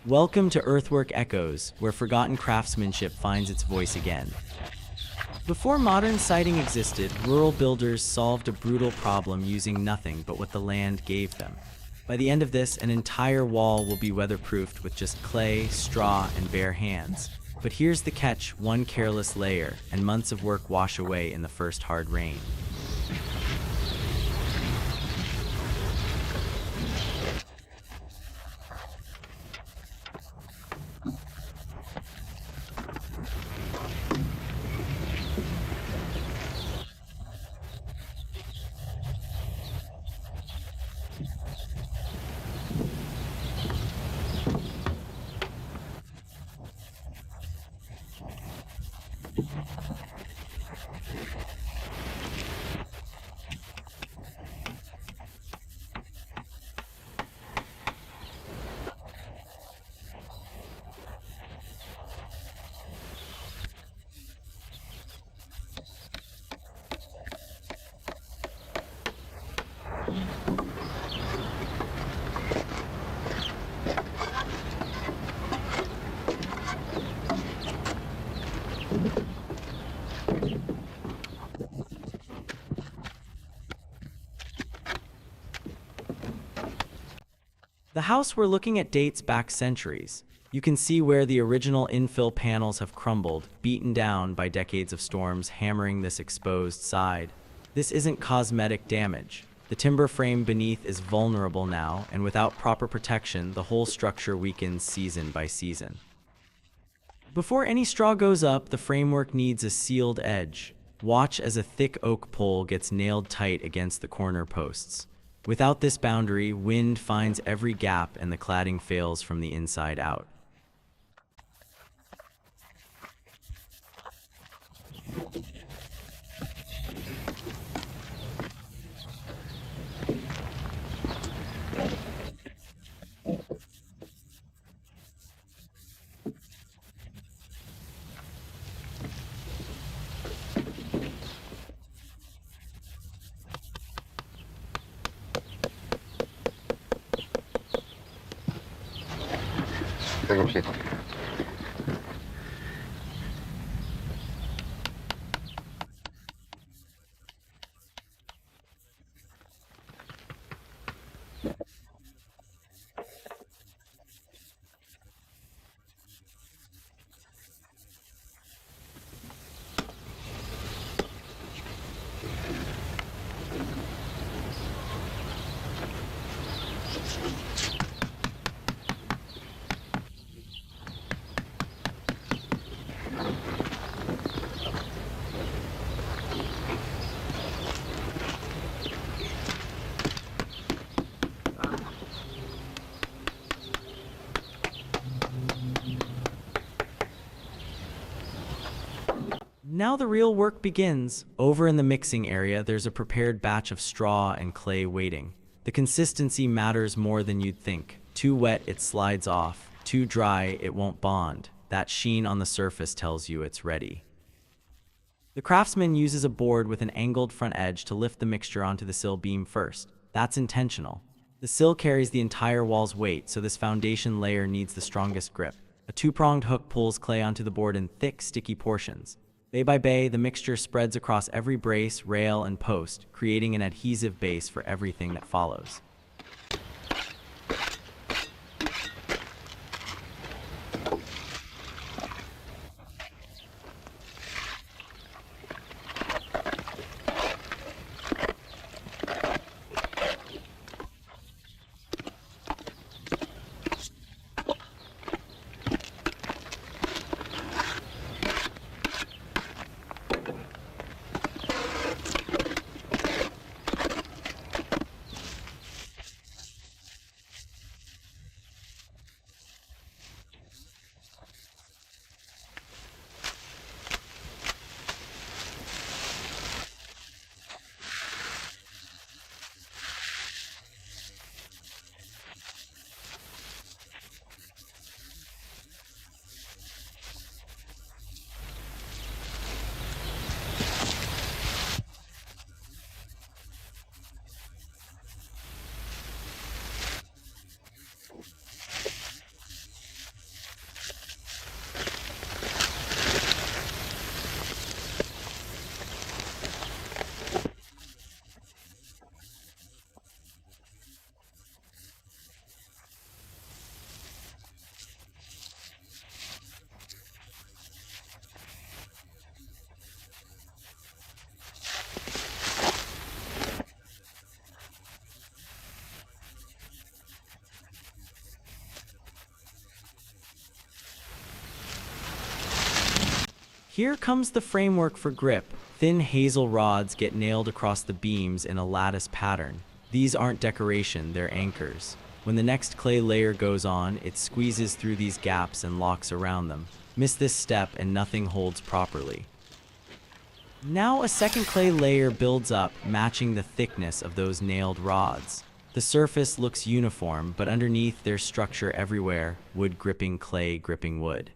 Welcome to Earthwork Echoes, where forgotten craftsmanship finds its voice again. Before modern siding existed, rural builders solved a brutal problem using nothing but what the land gave them. By the end of this, an entire wall will be weatherproofed with just clay, straw, and bare hands. But here's the catch: one careless layer, and months of work wash away in the first hard rain. The house we're looking at dates back centuries. You can see where the original infill panels have crumbled, beaten down by decades of storms hammering this exposed side. This isn't cosmetic damage. The timber frame beneath is vulnerable now, and without proper protection, the whole structure weakens season by season. Before any straw goes up, the framework needs a sealed edge. Watch as a thick oak pole gets nailed tight against the corner posts. Without this boundary, wind finds every gap and the cladding fails from the inside out. Tego się. Now the real work begins. Over in the mixing area, there's a prepared batch of straw and clay waiting. The consistency matters more than you'd think. Too wet, it slides off. Too dry, it won't bond. That sheen on the surface tells you it's ready. The craftsman uses a board with an angled front edge to lift the mixture onto the sill beam first. That's intentional. The sill carries the entire wall's weight, so this foundation layer needs the strongest grip. A two-pronged hook pulls clay onto the board in thick, sticky portions. Bay by bay, the mixture spreads across every brace, rail, and post, creating an adhesive base for everything that follows. Here comes the framework for grip. Thin hazel rods get nailed across the beams in a lattice pattern. These aren't decoration, they're anchors. When the next clay layer goes on, it squeezes through these gaps and locks around them. Miss this step and nothing holds properly. Now a second clay layer builds up, matching the thickness of those nailed rods. The surface looks uniform, but underneath there's structure everywhere, wood gripping clay gripping wood.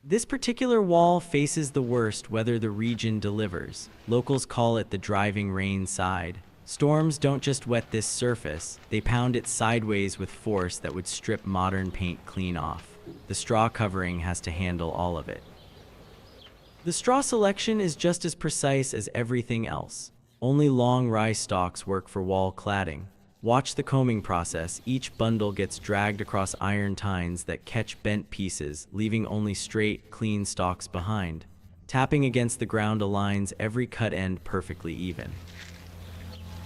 This particular wall faces the worst weather the region delivers. Locals call it the driving rain side. Storms don't just wet this surface, they pound it sideways with force that would strip modern paint clean off. The straw covering has to handle all of it. The straw selection is just as precise as everything else. Only long rye stalks work for wall cladding. Watch the combing process. Each bundle gets dragged across iron tines that catch bent pieces, leaving only straight, clean stalks behind. Tapping against the ground aligns every cut end perfectly even.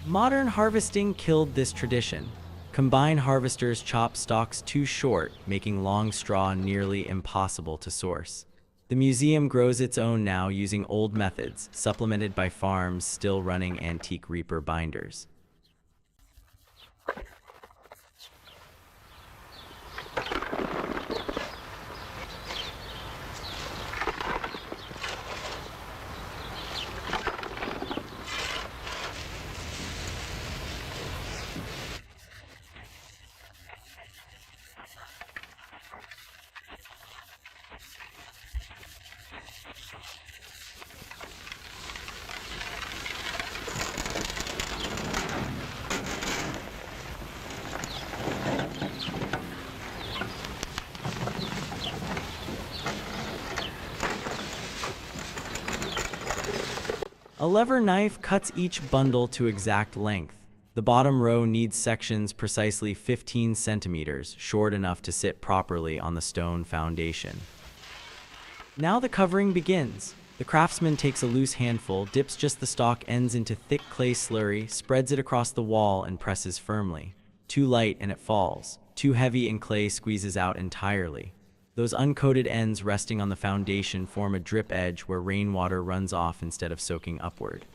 Modern harvesting killed this tradition. Combine harvesters chop stalks too short, making long straw nearly impossible to source. The museum grows its own now using old methods, supplemented by farms still running antique reaper binders. A lever knife cuts each bundle to exact length. The bottom row needs sections precisely 15 centimeters, short enough to sit properly on the stone foundation. Now the covering begins. The craftsman takes a loose handful, dips just the stalk ends into thick clay slurry, spreads it across the wall, and presses firmly. Too light and it falls. Too heavy and clay squeezes out entirely. Those uncoated ends resting on the foundation form a drip edge where rainwater runs off instead of soaking upward.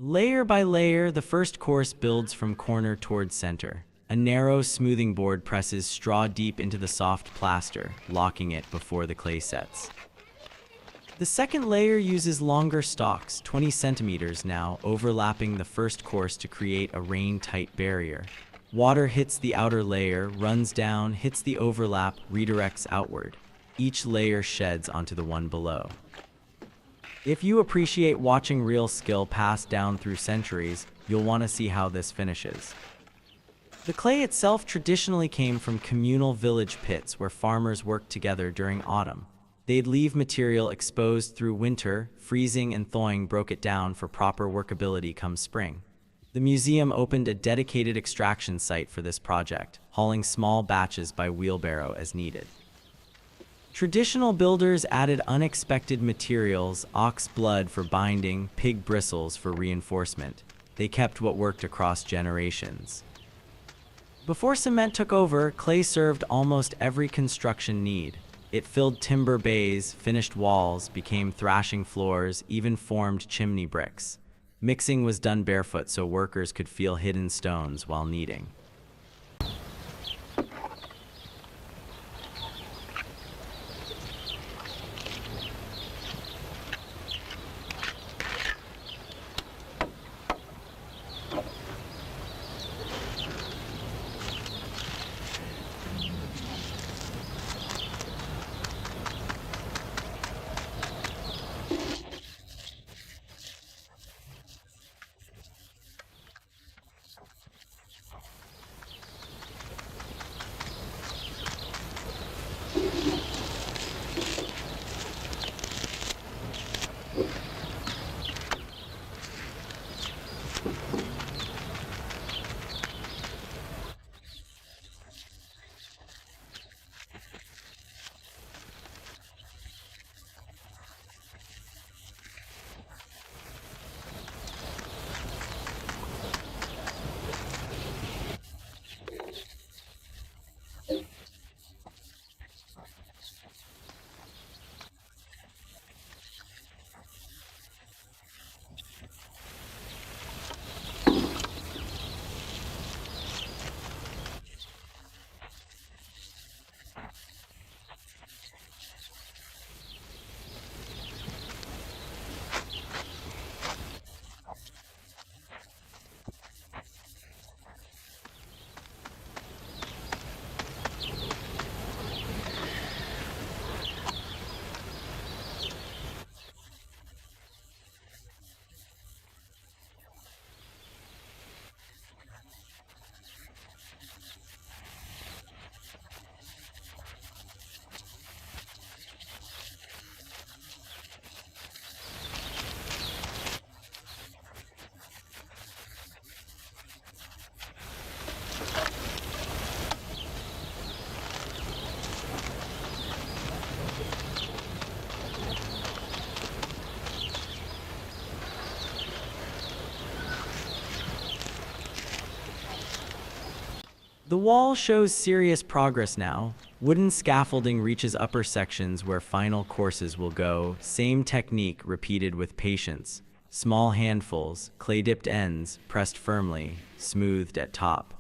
Layer by layer, the first course builds from corner towards center. A narrow smoothing board presses straw deep into the soft plaster, locking it before the clay sets. The second layer uses longer stalks, 20 centimeters now, overlapping the first course to create a rain-tight barrier. Water hits the outer layer, runs down, hits the overlap, redirects outward. Each layer sheds onto the one below. If you appreciate watching real skill passed down through centuries, you'll want to see how this finishes. The clay itself traditionally came from communal village pits where farmers worked together during autumn. They'd leave material exposed through winter, freezing and thawing broke it down for proper workability come spring. The museum opened a dedicated extraction site for this project, hauling small batches by wheelbarrow as needed. Traditional builders added unexpected materials, ox blood for binding, pig bristles for reinforcement. They kept what worked across generations. Before cement took over, clay served almost every construction need. It filled timber bays, finished walls, became thrashing floors, even formed chimney bricks. Mixing was done barefoot so workers could feel hidden stones while kneading. The wall shows serious progress now. Wooden scaffolding reaches upper sections where final courses will go. Same technique repeated with patience. Small handfuls, clay-dipped ends, pressed firmly, smoothed at top.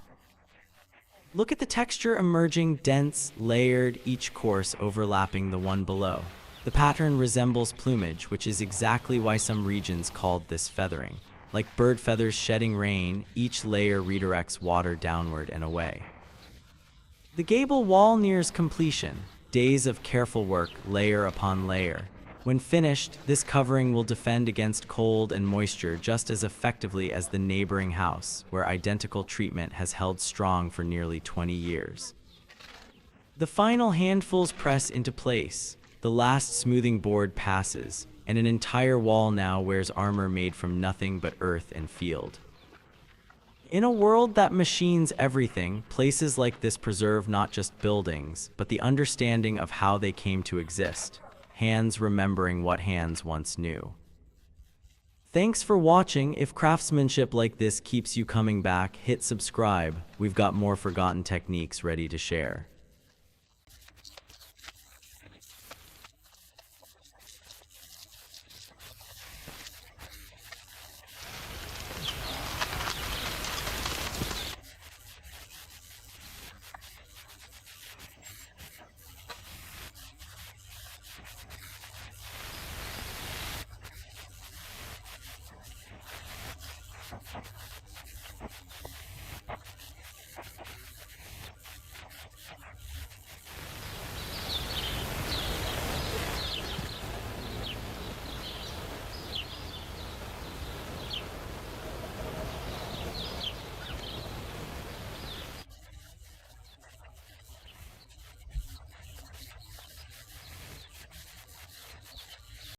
Look at the texture emerging, dense, layered, each course overlapping the one below. The pattern resembles plumage, which is exactly why some regions called this feathering. Like bird feathers shedding rain, each layer redirects water downward and away. The gable wall nears completion. Days of careful work, layer upon layer. When finished, this covering will defend against cold and moisture just as effectively as the neighboring house, where identical treatment has held strong for nearly 20 years. The final handfuls press into place. The last smoothing board passes, and an entire wall now wears armor made from nothing but earth and field. In a world that machines everything, places like this preserve not just buildings, but the understanding of how they came to exist. Hands remembering what hands once knew. Thanks for watching. If craftsmanship like this keeps you coming back, hit subscribe. We've got more forgotten techniques ready to share.